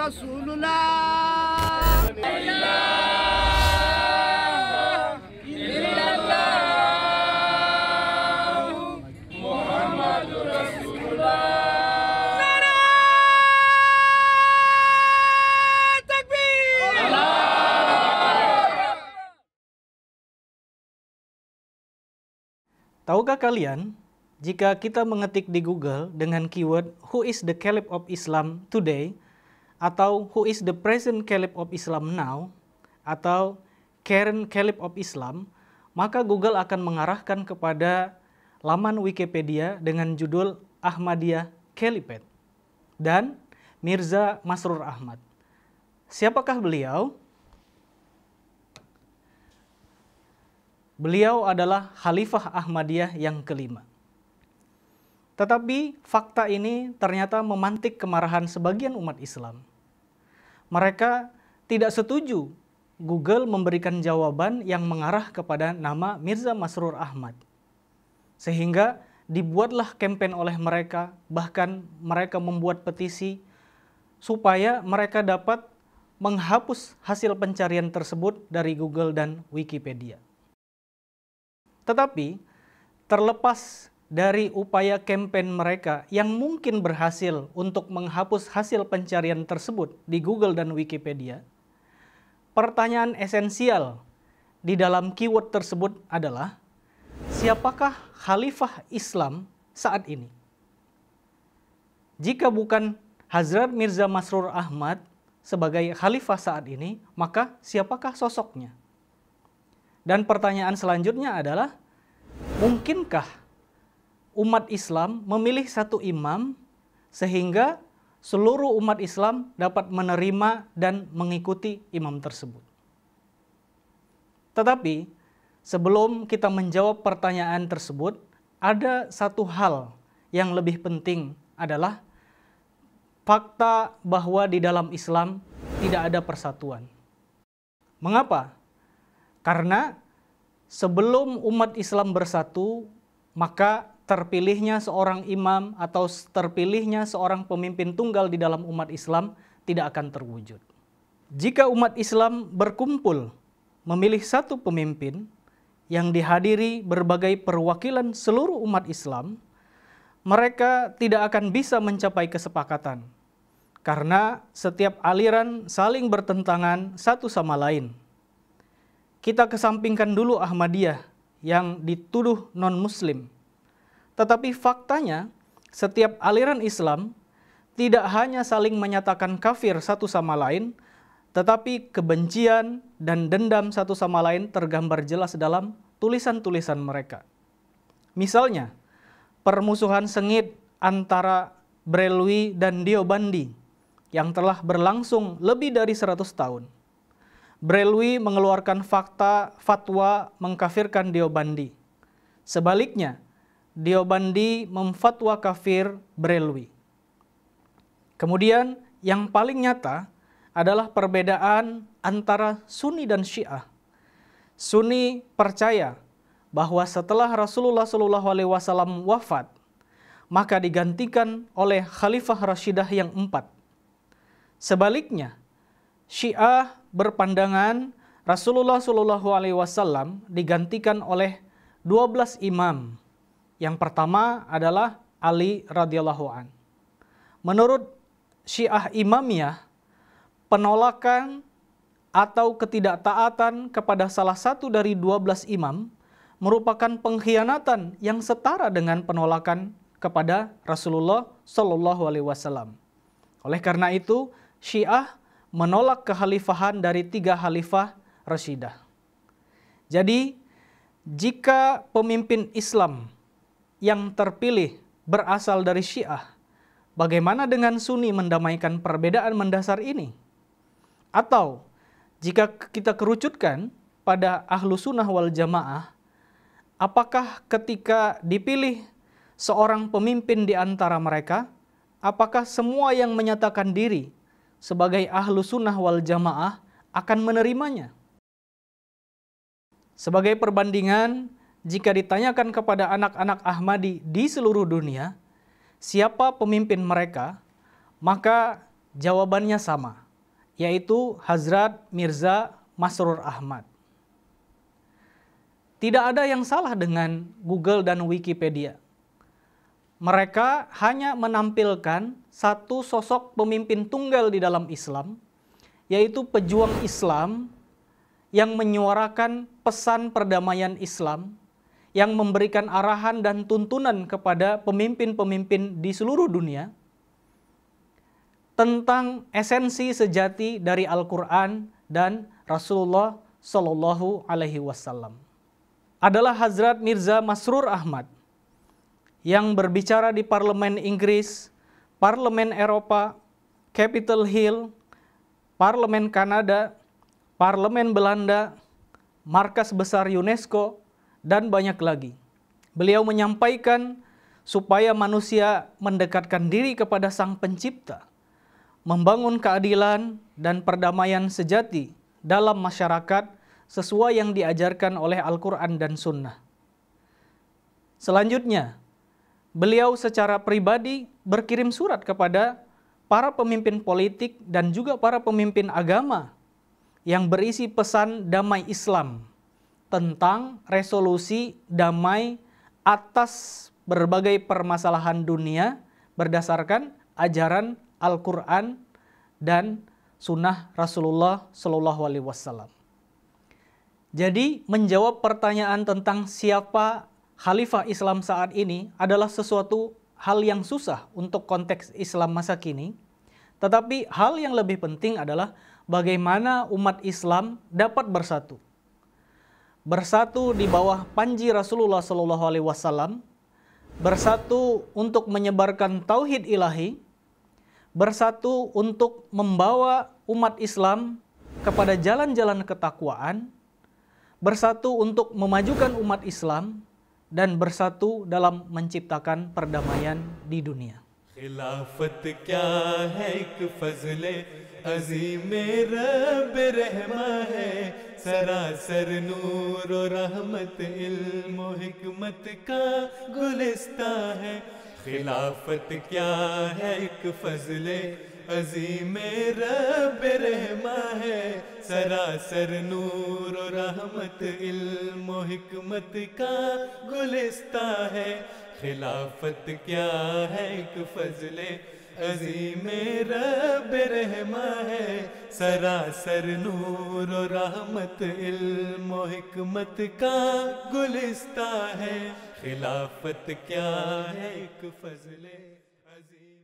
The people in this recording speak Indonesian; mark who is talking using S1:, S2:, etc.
S1: Rasulullah.
S2: Tahukah kalian, jika kita mengetik di Google dengan keyword Who is the Caliph of Islam today? Atau Who is the present Caliph of Islam now? Atau current Caliph of Islam, maka Google akan mengarahkan kepada laman Wikipedia dengan judul Ahmadiyah Caliphate dan Mirza Masroor Ahmad. Siapakah beliau? Beliau adalah Khalifah Ahmadiyah yang kelima. Tetapi fakta ini ternyata memantik kemarahan sebagian umat Islam. Mereka tidak setuju Google memberikan jawaban yang mengarah kepada nama Mirza Masroor Ahmad. Sehingga dibuatlah campaign oleh mereka, bahkan mereka membuat petisi supaya mereka dapat menghapus hasil pencarian tersebut dari Google dan Wikipedia. Tetapi, terlepas dari upaya campaign mereka yang mungkin berhasil untuk menghapus hasil pencarian tersebut di Google dan Wikipedia, pertanyaan esensial di dalam keyword tersebut adalah, siapakah Khalifah Islam saat ini? Jika bukan Hazrat Mirza Masroor Ahmad sebagai Khalifah saat ini, maka siapakah sosoknya? Dan pertanyaan selanjutnya adalah, mungkinkah umat Islam memilih satu imam sehingga seluruh umat Islam dapat menerima dan mengikuti imam tersebut? Tetapi sebelum kita menjawab pertanyaan tersebut, ada satu hal yang lebih penting adalah fakta bahwa di dalam Islam tidak ada persatuan. Mengapa? Karena sebelum umat Islam bersatu, maka terpilihnya seorang imam atau terpilihnya seorang pemimpin tunggal di dalam umat Islam tidak akan terwujud. Jika umat Islam berkumpul memilih satu pemimpin yang dihadiri berbagai perwakilan seluruh umat Islam, mereka tidak akan bisa mencapai kesepakatan. Karena setiap aliran saling bertentangan satu sama lain. Kita kesampingkan dulu Ahmadiyah yang dituduh non-muslim. Tetapi faktanya, setiap aliran Islam tidak hanya saling menyatakan kafir satu sama lain, tetapi kebencian dan dendam satu sama lain tergambar jelas dalam tulisan-tulisan mereka. Misalnya, permusuhan sengit antara Brelwi dan Deobandi yang telah berlangsung lebih dari 100 tahun. Brelwi mengeluarkan fatwa mengkafirkan Deobandi. Sebaliknya, Deobandi memfatwa kafir Brelwi. Kemudian yang paling nyata adalah perbedaan antara Sunni dan Syiah. Sunni percaya bahwa setelah Rasulullah SAW wafat, maka digantikan oleh Khalifah Rashidah yang 4. Sebaliknya, Syiah berpandangan Rasulullah SAW digantikan oleh 12 imam. Yang pertama adalah Ali radhiyallahu an. Menurut Syiah Imamiyah, penolakan atau ketidaktaatan kepada salah satu dari 12 imam merupakan pengkhianatan yang setara dengan penolakan kepada Rasulullah SAW. Oleh karena itu, Syiah menolak kekhalifahan dari 3 khalifah Rashidah. Jadi, jika pemimpin Islam yang terpilih berasal dari Syiah, bagaimana dengan Sunni mendamaikan perbedaan mendasar ini? Atau, jika kita kerucutkan pada Ahlu Sunnah wal Jamaah, apakah ketika dipilih seorang pemimpin di antara mereka, apakah semua yang menyatakan diri sebagai Ahlu Sunnah wal Jamaah akan menerimanya? Sebagai perbandingan, jika ditanyakan kepada anak-anak Ahmadi di seluruh dunia, siapa pemimpin mereka, maka Jawabannya sama, yaitu Hazrat Mirza Masroor Ahmad. Tidak ada yang salah dengan Google dan Wikipedia. Mereka hanya menampilkan satu sosok pemimpin tunggal di dalam Islam, yaitu pejuang Islam yang menyuarakan pesan perdamaian Islam, yang memberikan arahan dan tuntunan kepada pemimpin-pemimpin di seluruh dunia tentang esensi sejati dari Al-Quran dan Rasulullah Shallallahu Alaihi Wasallam. Adalah Hazrat Mirza Masroor Ahmad yang berbicara di Parlemen Inggris, Parlemen Eropa, Capitol Hill, Parlemen Kanada, Parlemen Belanda, Markas Besar UNESCO, dan banyak lagi. Beliau menyampaikan supaya manusia mendekatkan diri kepada Sang Pencipta, membangun keadilan dan perdamaian sejati dalam masyarakat sesuai yang diajarkan oleh Al-Quran dan Sunnah. Selanjutnya, beliau secara pribadi berkirim surat kepada para pemimpin politik dan juga para pemimpin agama yang berisi pesan damai Islam tentang resolusi damai atas berbagai permasalahan dunia berdasarkan ajaran Al-Quran dan Sunnah Rasulullah Shallallahu Alaihi Wasallam. Jadi menjawab pertanyaan tentang siapa Khalifah Islam saat ini adalah sesuatu hal yang susah untuk konteks Islam masa kini. Tetapi hal yang lebih penting adalah bagaimana umat Islam dapat bersatu. Bersatu di bawah panji Rasulullah Shallallahu Alaihi Wasallam, bersatu untuk menyebarkan tauhid ilahi, bersatu untuk membawa umat Islam kepada jalan-jalan ketakwaan, bersatu untuk memajukan umat Islam, dan bersatu dalam menciptakan perdamaian di dunia.
S1: खिलाफत क्या है एक फजले अजीम रब रहमा है सरासर नूर और रहमत इल्म और हिकमत का गुलिस्ता है खिलाफत क्या है एक फजले अजीम रब रहमा है सरासर नूर और रहमत इल्म और हिकमत का गुलिस्ता है खिलाफत क्या है एक फजले अजीम रब रहमा है सरासर नूर और रहमत इल्म और हिकमत का गुलिस्ता है खिलाफत क्या है एक फजले अजीम